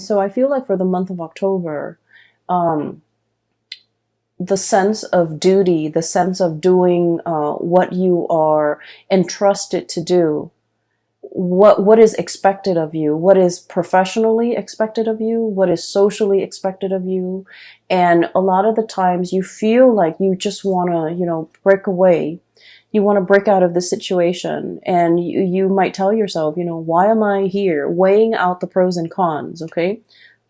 So I feel like for the month of October, um, the sense of duty, the sense of doing what you are entrusted to do, what is expected of you, what is professionally expected of you, what is socially expected of you. And a lot of the times you feel like you just want to, break away. You want to break out of the situation, and you might tell yourself, why am I here? Weighing out the pros and cons, okay?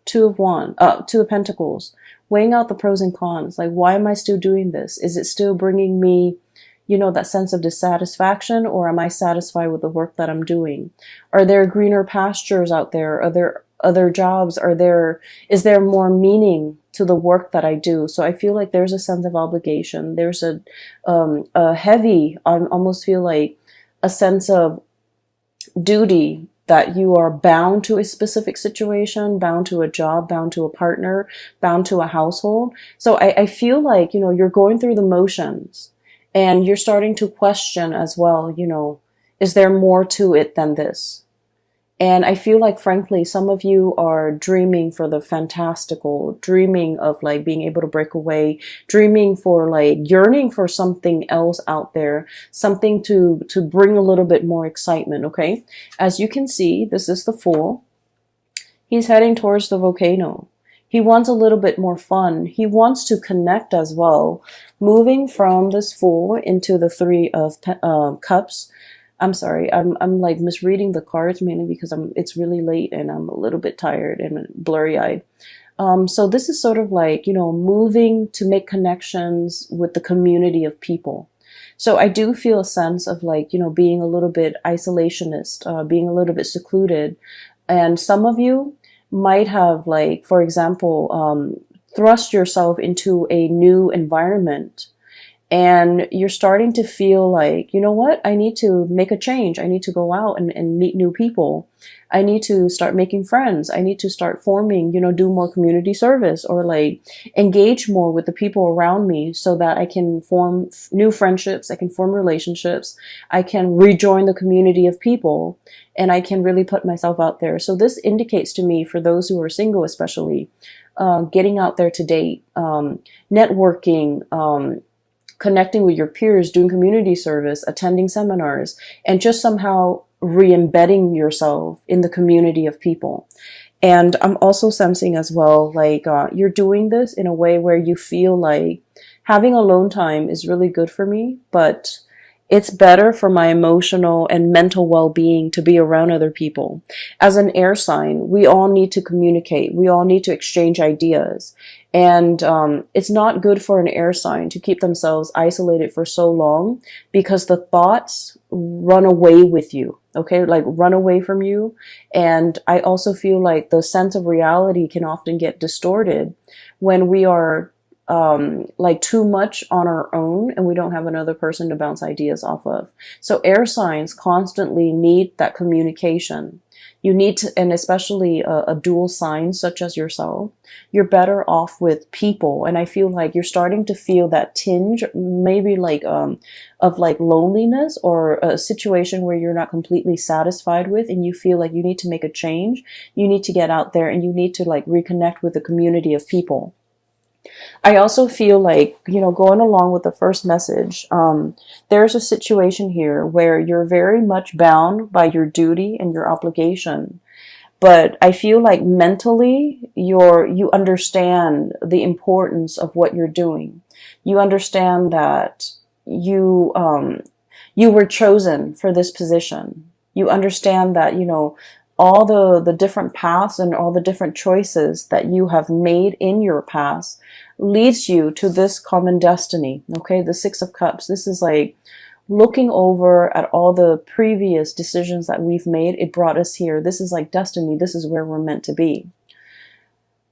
Two of Pentacles, weighing out the pros and cons. Like, why am I still doing this? Is it still bringing me, that sense of dissatisfaction, or am I satisfied with the work that I'm doing? Are there greener pastures out there? Are there other jobs? Is there more meaning to the work that I do? So I feel like there's a sense of obligation. There's a heavy, I almost feel like a sense of duty, that you are bound to a specific situation, bound to a job, bound to a partner, bound to a household. So I feel like, you're going through the motions, and you're starting to question as well, is there more to it than this? And I feel like, frankly, some of you are dreaming for the fantastical, dreaming of like being able to break away, dreaming for like yearning for something else out there, something to bring a little bit more excitement. Okay. As you can see, this is the Fool. He's heading towards the volcano. He wants a little bit more fun. He wants to connect as well. Moving from this Fool into the Three of Cups. I'm sorry, I'm like misreading the cards, mainly because it's really late and I'm a little bit tired and blurry eyed. So this is sort of like, moving to make connections with the community of people. So I do feel a sense of like, being a little bit isolationist, being a little bit secluded. And some of you might have, like, for example, thrust yourself into a new environment. And you're starting to feel like, you know what? I need to make a change. I need to go out and meet new people. I need to start making friends. I need to start forming, do more community service, or like engage more with the people around me, so that I can form new friendships. I can form relationships. I can rejoin the community of people, and I can really put myself out there. So this indicates to me, for those who are single, especially, getting out there to date, networking, connecting with your peers, doing community service, attending seminars, and just somehow re-embedding yourself in the community of people. And I'm also sensing as well, like, you're doing this in a way where you feel like having alone time is really good for me, but it's better for my emotional and mental well-being to be around other people. As an air sign, we all need to communicate. We all need to exchange ideas. And it's not good for an air sign to keep themselves isolated for so long, because the thoughts run away with you, okay? Like, run away from you. And I also feel like the sense of reality can often get distorted when we are like too much on our own and we don't have another person to bounce ideas off of. So air signs constantly need that communication. You need to, and especially a dual sign such as yourself, you're better off with people. And I feel like you're starting to feel that tinge, maybe like, of like loneliness, or a situation where you're not completely satisfied with, and you feel like you need to make a change. You need to get out there and you need to like reconnect with a community of people. I also feel like, going along with the first message, there's a situation here where you're very much bound by your duty and your obligation. But I feel like mentally you understand the importance of what you're doing. You understand that you were chosen for this position. You understand that, all the different paths and all the different choices that you have made in your past leads you to this common destiny. Okay, the Six of Cups. This is like looking over at all the previous decisions that we've made. It brought us here. This is like destiny. This is where we're meant to be.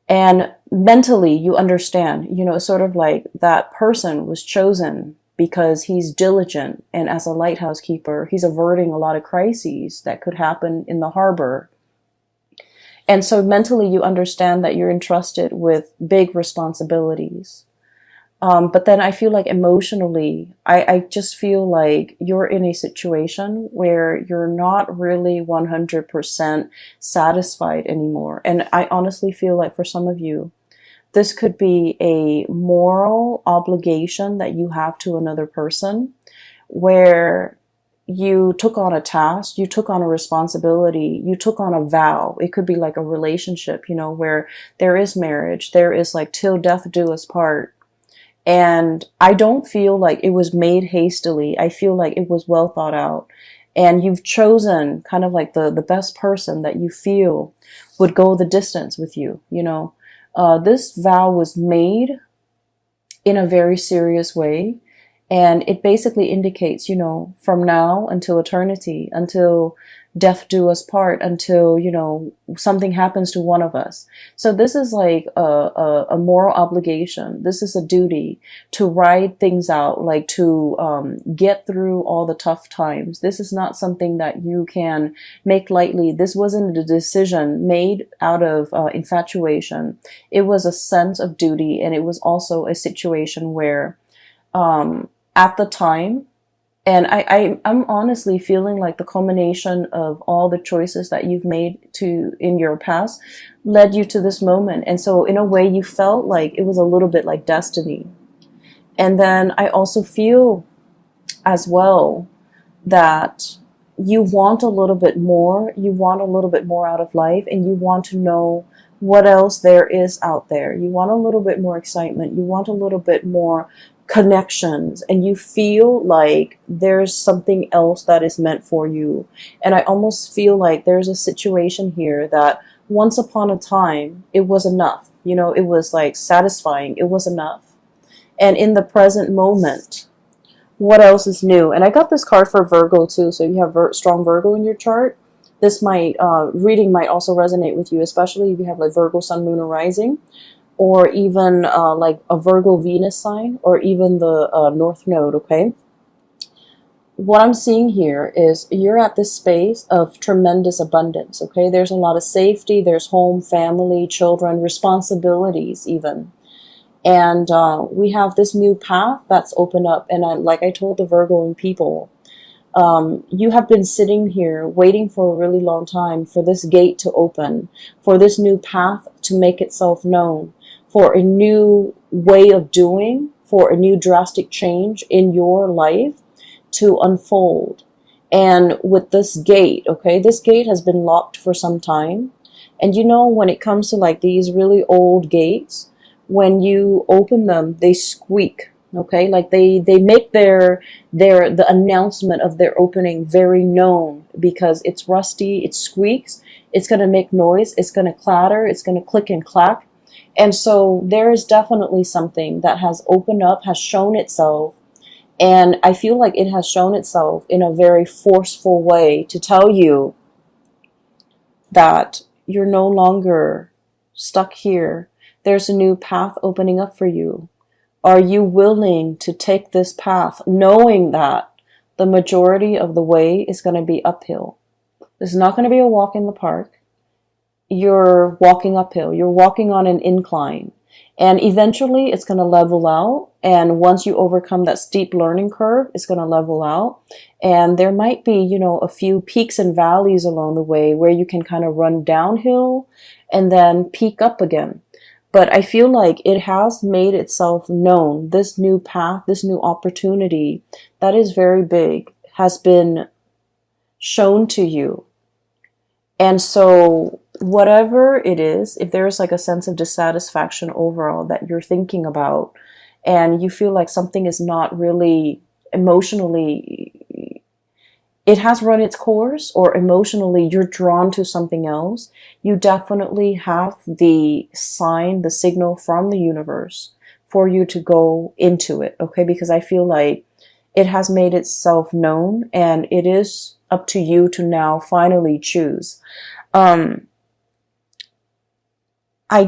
And mentally, you understand, sort of like that person was chosen because he's diligent, and as a lighthouse keeper, he's averting a lot of crises that could happen in the harbor. And so mentally, you understand that you're entrusted with big responsibilities. But then I feel like emotionally, I just feel like you're in a situation where you're not really 100% satisfied anymore. And I honestly feel like for some of you, this could be a moral obligation that you have to another person, where you took on a task, you took on a responsibility, you took on a vow. It could be like a relationship, you know, where there is marriage, there is like till death do us part. And I don't feel like it was made hastily. I feel like it was well thought out. And you've chosen kind of like the best person that you feel would go the distance with you, you know. This vow was made in a very serious way. And it basically indicates, you know, from now until eternity, until death do us part, until, you know, something happens to one of us. So this is like a moral obligation. This is a duty to ride things out, like to get through all the tough times. This is not something that you can make lightly. This wasn't a decision made out of infatuation. It was a sense of duty, and it was also a situation where at the time, and I'm honestly feeling like the culmination of all the choices that you've made to in your past led you to this moment. And so in a way you felt like it was a little bit like destiny. And then I also feel as well that you want a little bit more, you want a little bit more out of life, and you want to know what else there is out there. You want a little bit more excitement, you want a little bit more connections, and you feel like there's something else that is meant for you. And I almost feel like there's a situation here that once upon a time it was enough, you know, it was like satisfying, it was enough. And in the present moment, what else is new? And I got this card for Virgo too, so you have strong Virgo in your chart. This might reading might also resonate with you, especially if you have like Virgo sun, moon, or rising, or even like a Virgo Venus sign, or even the North Node, okay? What I'm seeing here is you're at this space of tremendous abundance, okay? There's a lot of safety, there's home, family, children, responsibilities even. And we have this new path that's opened up. And like I told the Virgo people, you have been sitting here waiting for a really long time for this gate to open, for this new path to make itself known, for a new way of doing, for a new drastic change in your life to unfold. And with this gate, okay, this gate has been locked for some time. And you know, when it comes to like these really old gates, when you open them, they squeak. Okay, like they make the announcement of their opening very known, because it's rusty, it squeaks, it's gonna make noise, it's gonna clatter, it's gonna click and clack. And so there is definitely something that has opened up, has shown itself, and I feel like it has shown itself in a very forceful way to tell you that you're no longer stuck here. There's a new path opening up for you. Are you willing to take this path, knowing that the majority of the way is going to be uphill? This is not going to be a walk in the park. You're walking uphill. You're walking on an incline. And eventually it's going to level out. And once you overcome that steep learning curve, it's going to level out. And there might be, you know, a few peaks and valleys along the way where you can kind of run downhill and then peak up again. But I feel like it has made itself known. This new path, this new opportunity that is very big has been shown to you. And so whatever it is, if there's like a sense of dissatisfaction overall that you're thinking about, and you feel like something is not really emotionally, it has run its course, or emotionally you're drawn to something else, you definitely have the sign, the signal from the universe for you to go into it, okay? Because I feel like it has made itself known, and it is up to you to now finally choose. I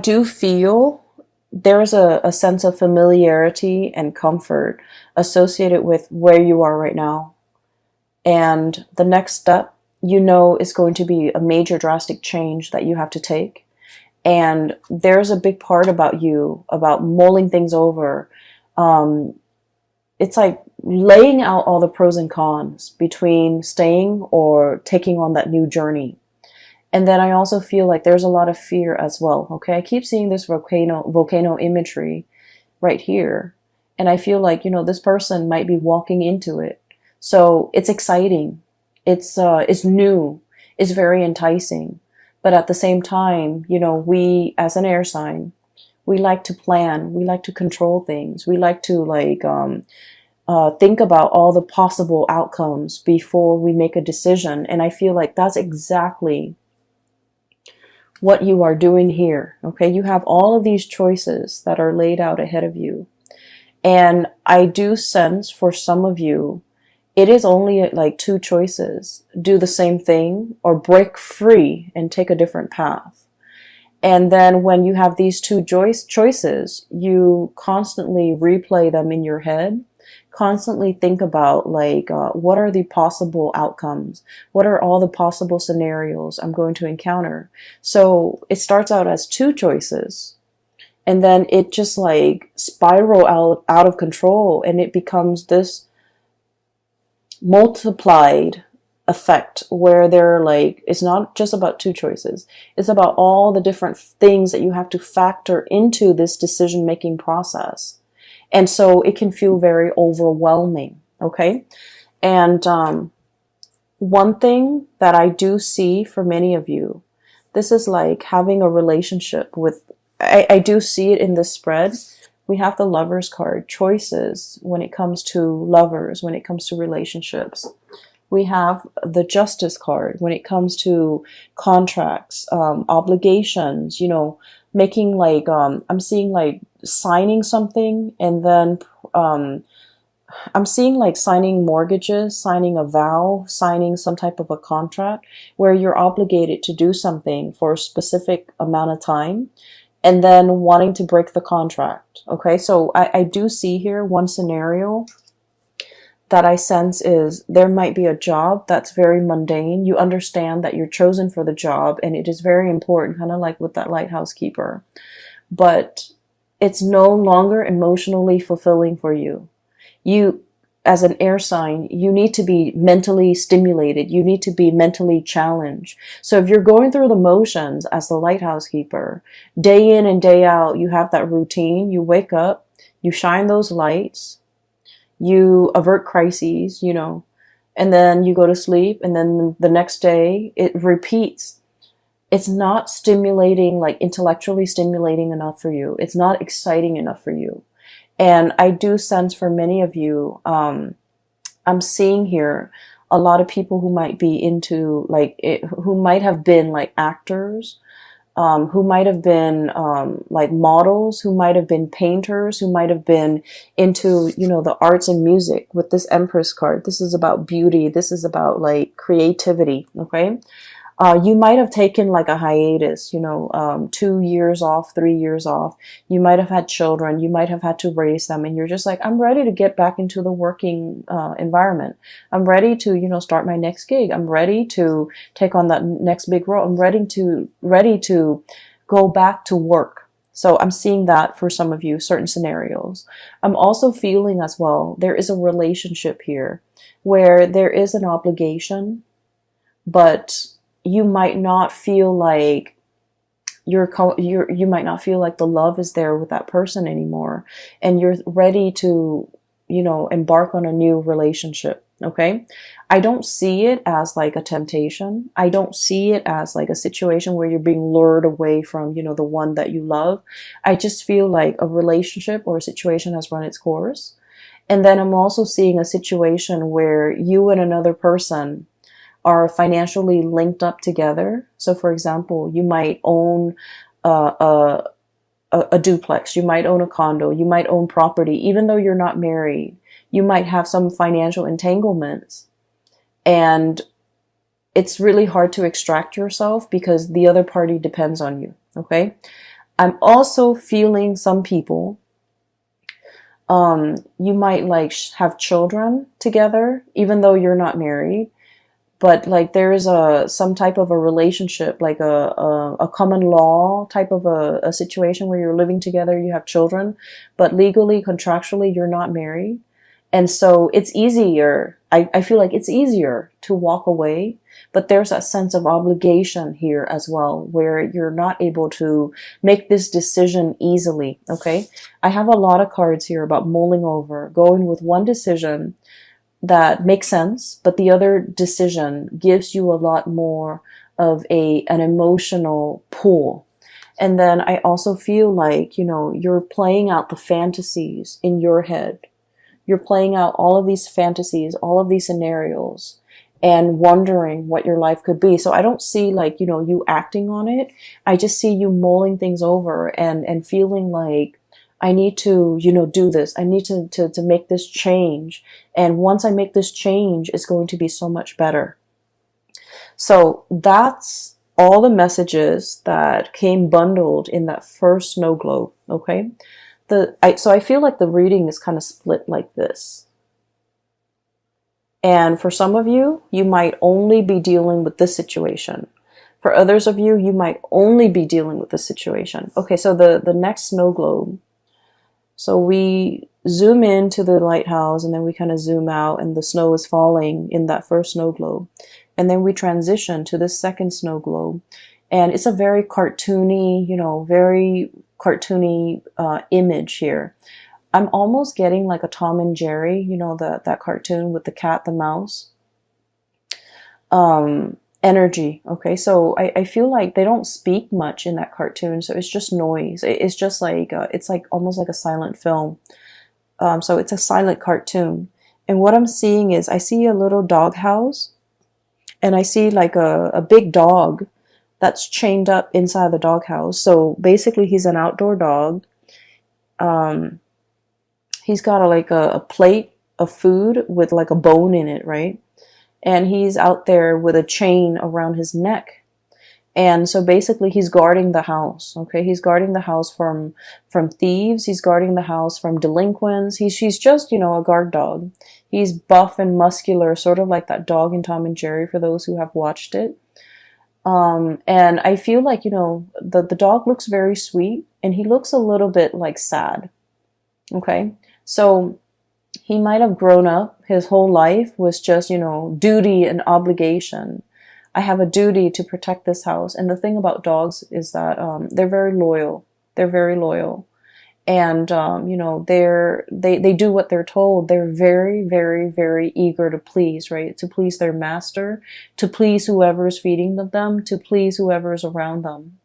do feel there's a sense of familiarity and comfort associated with where you are right now. And the next step, you know, is going to be a major drastic change that you have to take. And there's a big part about you, about mulling things over, Um, it's like laying out all the pros and cons between staying or taking on that new journey. And then I also feel like there's a lot of fear as well. Okay. I keep seeing this volcano imagery right here. And I feel like, this person might be walking into it. So it's exciting. It's new. It's very enticing. But at the same time, we as an air sign, we like to plan. We like to control things. We like to think about all the possible outcomes before we make a decision. And I feel like that's exactly what you are doing here. Okay. You have all of these choices that are laid out ahead of you. And I do sense for some of you, it is only like two choices: do the same thing or break free and take a different path. And then when you have these two choices, you constantly replay them in your head, constantly think about what are the possible outcomes? What are all the possible scenarios I'm going to encounter? So it starts out as two choices. And then it just spiral out of control, and it becomes this multiplied effect where it's not just about two choices. It's about all the different things that you have to factor into this decision-making process. And so it can feel very overwhelming. Okay. And, one thing that I do see for many of you, this is like having a relationship with, I do see it in this spread. We have the Lovers card, choices when it comes to lovers, when it comes to relationships. We have the Justice card when it comes to contracts, obligations, making I'm seeing signing something, and then I'm seeing signing mortgages, signing a vow, signing some type of a contract where you're obligated to do something for a specific amount of time, and then wanting to break the contract. Okay, so I do see here one scenario that I sense is there might be a job that's very mundane. You understand that you're chosen for the job and it is very important, kind of like with that lighthouse keeper. But it's no longer emotionally fulfilling for you. You, as an air sign, you need to be mentally stimulated. You need to be mentally challenged. So if you're going through the motions as the lighthouse keeper, day in and day out, you have that routine. You wake up, you shine those lights, you avert crises, and then you go to sleep, and then the next day it repeats. It's not stimulating, intellectually stimulating enough for you. It's not exciting enough for you. And I do sense for many of you, I'm seeing here a lot of people who might be into who might have been actors, who might have been models, who might have been painters, who might have been into the arts and music. With this Empress card, this is about beauty. This is about creativity. Okay. You might have taken a hiatus, 2 years off, 3 years off. You might have had children. You might have had to raise them. And you're just I'm ready to get back into the working environment. I'm ready to, start my next gig. I'm ready to take on that next big role. I'm ready to go back to work. So I'm seeing that for some of you, certain scenarios. I'm also feeling as well, there is a relationship here where there is an obligation, but you might not feel like you might not feel like the love is there with that person anymore, and you're ready to, embark on a new relationship. Okay. I don't see it as a temptation. I don't see it as a situation where you're being lured away from, the one that you love. I just feel like a relationship or a situation has run its course. And then I'm also seeing a situation where you and another person are financially linked up together. So for example, you might own a duplex, you might own a condo, you might own property, even though you're not married. You might have some financial entanglements, and it's really hard to extract yourself because the other party depends on you. Okay. I'm also feeling some people, you might have children together, even though you're not married. but like there is some type of a relationship, like a common law type of a situation where you're living together, you have children, but legally, contractually, you're not married. And so it's easier. I feel like it's easier to walk away, but there's a sense of obligation here as well, where you're not able to make this decision easily. Okay. I have a lot of cards here about mulling over, going with one decision that makes sense, but the other decision gives you a lot more of an emotional pull. And then I also feel like, you're playing out the fantasies in your head. You're playing out all of these fantasies, all of these scenarios, and wondering what your life could be. So I don't see like, you acting on it. I just see you mulling things over and feeling like, I need to, do this. I need to make this change. And once I make this change, it's going to be so much better. So that's all the messages that came bundled in that first snow globe. Okay. So I feel like the reading is kind of split like this. And for some of you, you might only be dealing with this situation. For others of you, you might only be dealing with this situation. Okay, so the next snow globe. So we zoom into the lighthouse and then we kind of zoom out and the snow is falling in that first snow globe. And then we transition to this second snow globe. And it's a very cartoony, very cartoony image here. I'm almost getting like a Tom and Jerry, that cartoon with the cat, the mouse. Energy. Okay, so I feel like they don't speak much in that cartoon, so it's just noise. It's just like it's like almost like a silent film. So it's a silent cartoon, and what I'm seeing is I see a little dog house, and I see like a big dog that's chained up inside the dog house. So basically, he's an outdoor dog. He's got a plate of food with like a bone in it, right? And he's out there with a chain around his neck. And so basically he's guarding the house. Okay. He's guarding the house from thieves. He's guarding the house from delinquents. He's just, a guard dog. He's buff and muscular, sort of like that dog in Tom and Jerry for those who have watched it. And I feel like, the dog looks very sweet and he looks a little bit like sad. Okay. So he might have grown up, his whole life was just, duty and obligation. I have a duty to protect this house. And the thing about dogs is that they're very loyal. They're very loyal. And, they do what they're told. They're very, very, very eager to please, right? To please their master, to please whoever is feeding them, to please whoever is around them.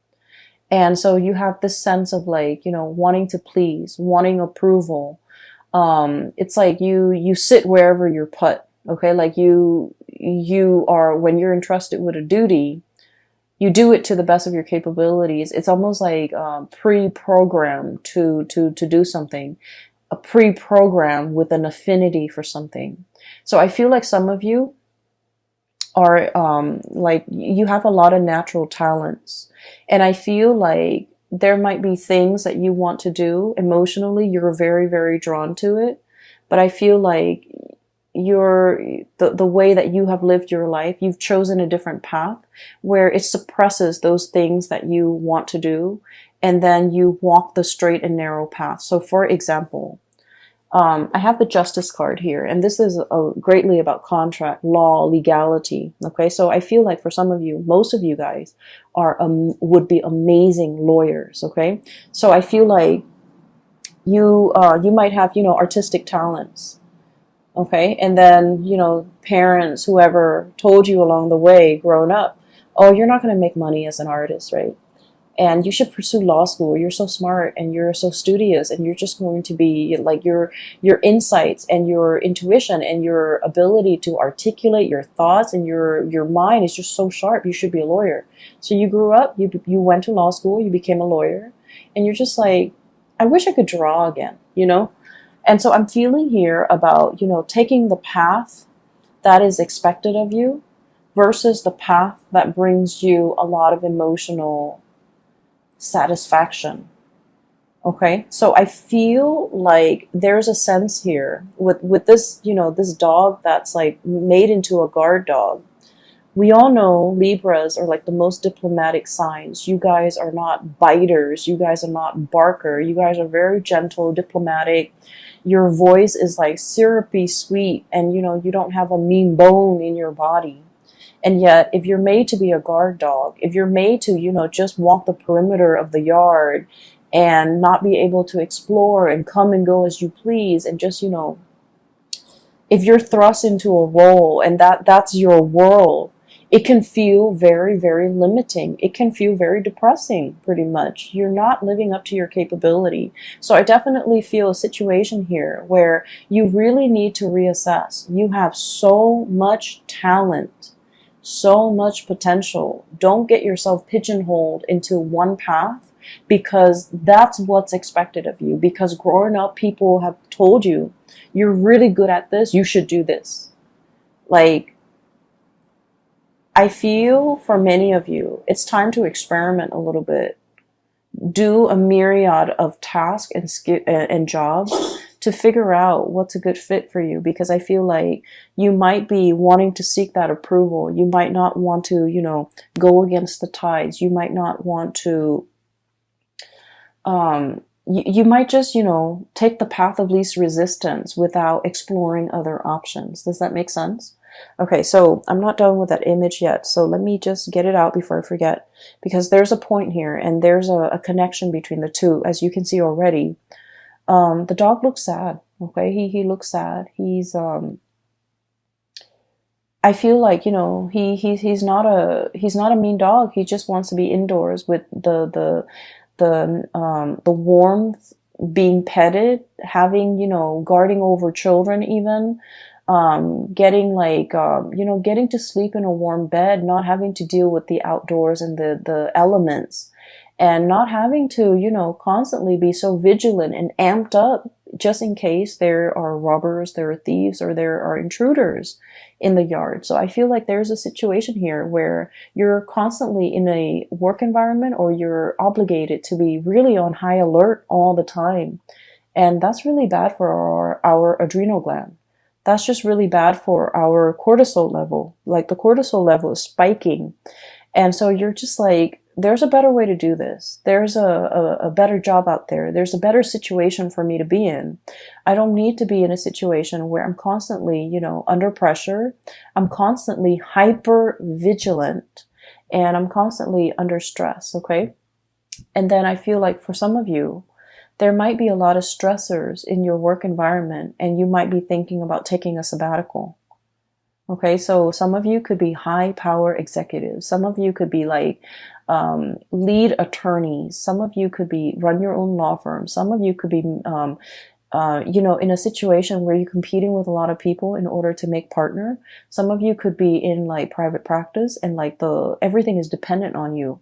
And so you have this sense of like, wanting to please, wanting approval. It's like you sit wherever you're put. Okay. Like you are, when you're entrusted with a duty, you do it to the best of your capabilities. It's almost like, pre-programmed to do something, a pre-program with an affinity for something. So I feel like some of you are, like you have a lot of natural talents, and I feel like there might be things that you want to do emotionally. You're very, very drawn to it. But I feel like the way that you have lived your life, you've chosen a different path where it suppresses those things that you want to do. And then you walk the straight and narrow path. So for example, I have the Justice card here, and this is greatly about contract, law, legality. Okay, so I feel like for some of you, most of you guys would be amazing lawyers. Okay, so I feel like you might have artistic talents. Okay, and then parents, whoever told you along the way, growing up, oh, you're not going to make money as an artist, right? And you should pursue law school. You're so smart and you're so studious, and you're just going to be like your insights and your intuition and your ability to articulate your thoughts and your mind is just so sharp. You should be a lawyer. So you grew up, you went to law school, you became a lawyer, and you're just like, I wish I could draw again, And so I'm feeling here about, taking the path that is expected of you versus the path that brings you a lot of emotional satisfaction. Okay, so I feel like there's a sense here with this, this dog that's like made into a guard dog. We all know Libras are like the most diplomatic signs. You guys are not biters. You guys are not barker. You guys are very gentle, diplomatic. Your voice is like syrupy sweet, and you don't have a mean bone in your body. And yet, if you're made to be a guard dog, if you're made to, just walk the perimeter of the yard and not be able to explore and come and go as you please, and just, if you're thrust into a role and that's your world, it can feel very, very limiting. It can feel very depressing, pretty much. You're not living up to your capability. So I definitely feel a situation here where you really need to reassess. You have so much talent, so much potential. Don't get yourself pigeonholed into one path, because that's what's expected of you. Because growing up, people have told you, you're really good at this, you should do this. Like, I feel for many of you, it's time to experiment a little bit. Do a myriad of tasks and jobs to figure out what's a good fit for you, because I feel like you might be wanting to seek that approval. You might not want to, go against the tides. You might not want to, you might just, take the path of least resistance without exploring other options. Does that make sense? Okay, so I'm not done with that image yet. So let me just get it out before I forget, because there's a point here and there's a connection between the two, as you can see already. The dog looks sad. Okay, he looks sad. He's I feel like he's not a mean dog. He just wants to be indoors with the warmth, being petted, having guarding over children, even getting getting to sleep in a warm bed, not having to deal with the outdoors and the elements, and not having to, constantly be so vigilant and amped up just in case there are robbers, there are thieves, or there are intruders in the yard. So I feel like there's a situation here where you're constantly in a work environment, or you're obligated to be really on high alert all the time. And that's really bad for our adrenal gland. That's just really bad for our cortisol level. Like, the cortisol level is spiking. And so you're just like, there's a better way to do this. There's a better job out there. There's a better situation for me to be in. I don't need to be in a situation where I'm constantly, under pressure. I'm constantly hyper vigilant, and I'm constantly under stress. Okay. And then I feel like for some of you, there might be a lot of stressors in your work environment, and you might be thinking about taking a sabbatical. Okay, so some of you could be high power executives. Some of you could be like lead attorneys. Some of you could be run your own law firm. Some of you could be, in a situation where you're competing with a lot of people in order to make partner. Some of you could be in like private practice, and like everything is dependent on you.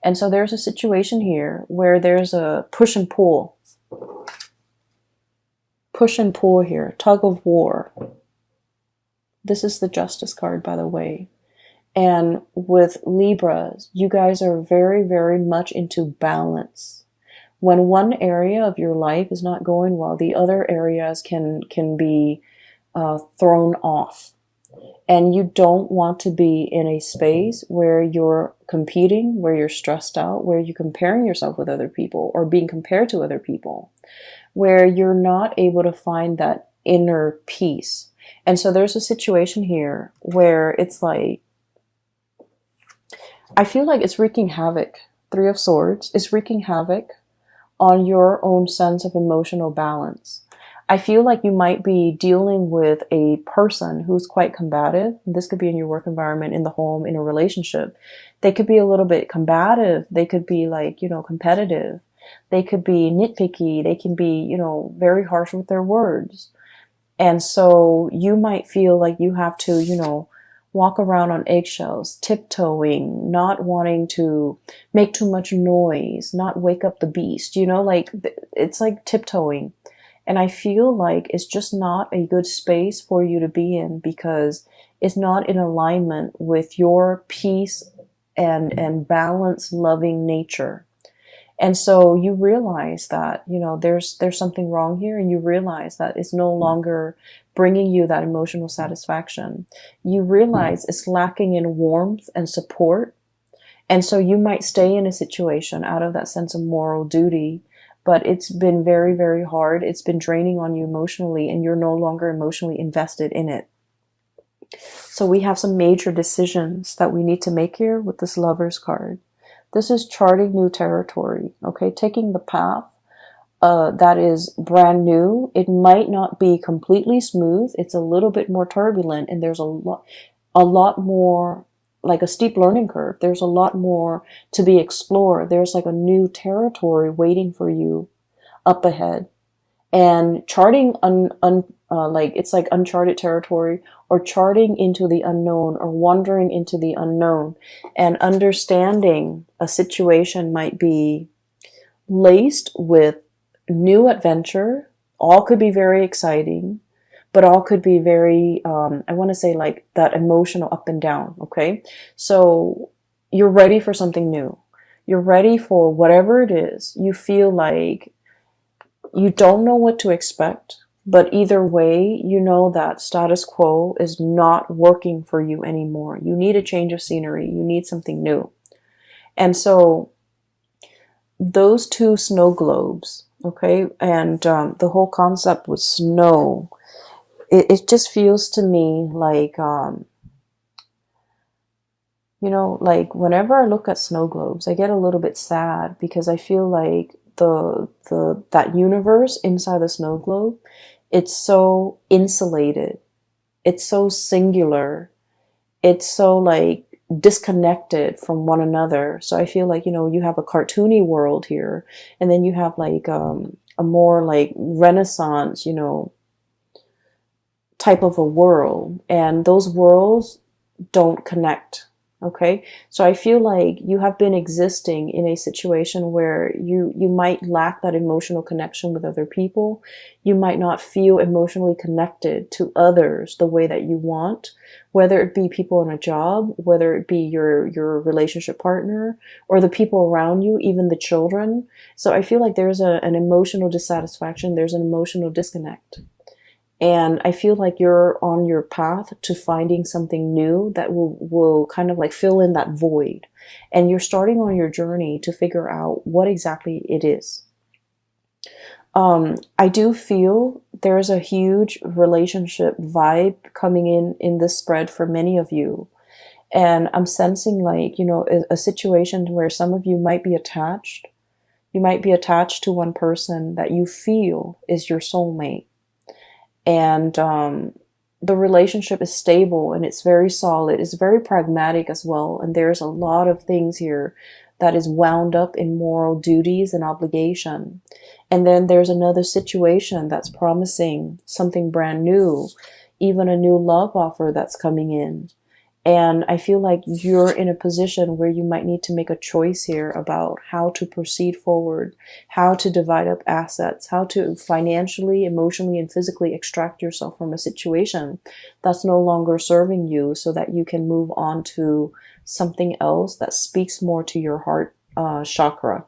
And so there's a situation here where there's a push and pull. Push and pull here, tug of war. This is the Justice card, by the way. And with Libras, you guys are very, very much into balance. When one area of your life is not going well, the other areas can be thrown off. And you don't want to be in a space where you're competing, where you're stressed out, where you're comparing yourself with other people, or being compared to other people, where you're not able to find that inner peace. And so there's a situation here where it's like, I feel like it's wreaking havoc. Three of Swords is wreaking havoc on your own sense of emotional balance. I feel like you might be dealing with a person who's quite combative. This could be in your work environment, in the home, in a relationship. They could be a little bit combative. They could be like, competitive. They could be nitpicky. They can be, very harsh with their words. And so you might feel like you have to, walk around on eggshells, tiptoeing, not wanting to make too much noise, not wake up the beast, it's like tiptoeing. And I feel like it's just not a good space for you to be in, because it's not in alignment with your peace and balanced, loving nature. And so you realize that, there's something wrong here, and you realize that it's no longer bringing you that emotional satisfaction, you realize it's lacking in warmth and support. And so you might stay in a situation out of that sense of moral duty, but it's been very, very hard. It's been draining on you emotionally, and you're no longer emotionally invested in it. So we have some major decisions that we need to make here with this Lovers card. This is charting new territory, okay? Taking the path that is brand new. It might not be completely smooth. It's a little bit more turbulent, and there's a lot more, like a steep learning curve. There's a lot more to be explored. There's like a new territory waiting for you up ahead. And charting like it's like uncharted territory, or charting into the unknown, or wandering into the unknown, and understanding a situation might be laced with new adventure. All could be very exciting, but all could be very, I want to say like that emotional up and down. Okay. So you're ready for something new. You're ready for whatever it is. You feel like you don't know what to expect, but either way, you know that status quo is not working for you anymore. You need a change of scenery. You need something new. And so those two snow globes, okay, and the whole concept with snow, it just feels to me like, like whenever I look at snow globes, I get a little bit sad, because I feel like that universe inside the snow globe, it's so insulated, it's so singular, it's so like disconnected from one another. So I feel like, you have a cartoony world here, and then you have like a more like Renaissance, type of a world, and those worlds don't connect. Okay, so I feel like you have been existing in a situation where you might lack that emotional connection with other people. You might not feel emotionally connected to others the way that you want, whether it be people in a job, whether it be your relationship partner, or the people around you, even the children. So I feel like there's an emotional dissatisfaction, there's an emotional disconnect. And I feel like you're on your path to finding something new that will kind of like fill in that void. And you're starting on your journey to figure out what exactly it is. I do feel there's a huge relationship vibe coming in this spread for many of you. And I'm sensing like, a situation where some of you might be attached. You might be attached to one person that you feel is your soulmate. And the relationship is stable, and it's very solid. It's very pragmatic as well. And there's a lot of things here that is wound up in moral duties and obligation. And then there's another situation that's promising something brand new, even a new love offer that's coming in. And I feel like you're in a position where you might need to make a choice here about how to proceed forward, how to divide up assets, how to financially, emotionally, and physically extract yourself from a situation that's no longer serving you, so that you can move on to something else that speaks more to your heart chakra.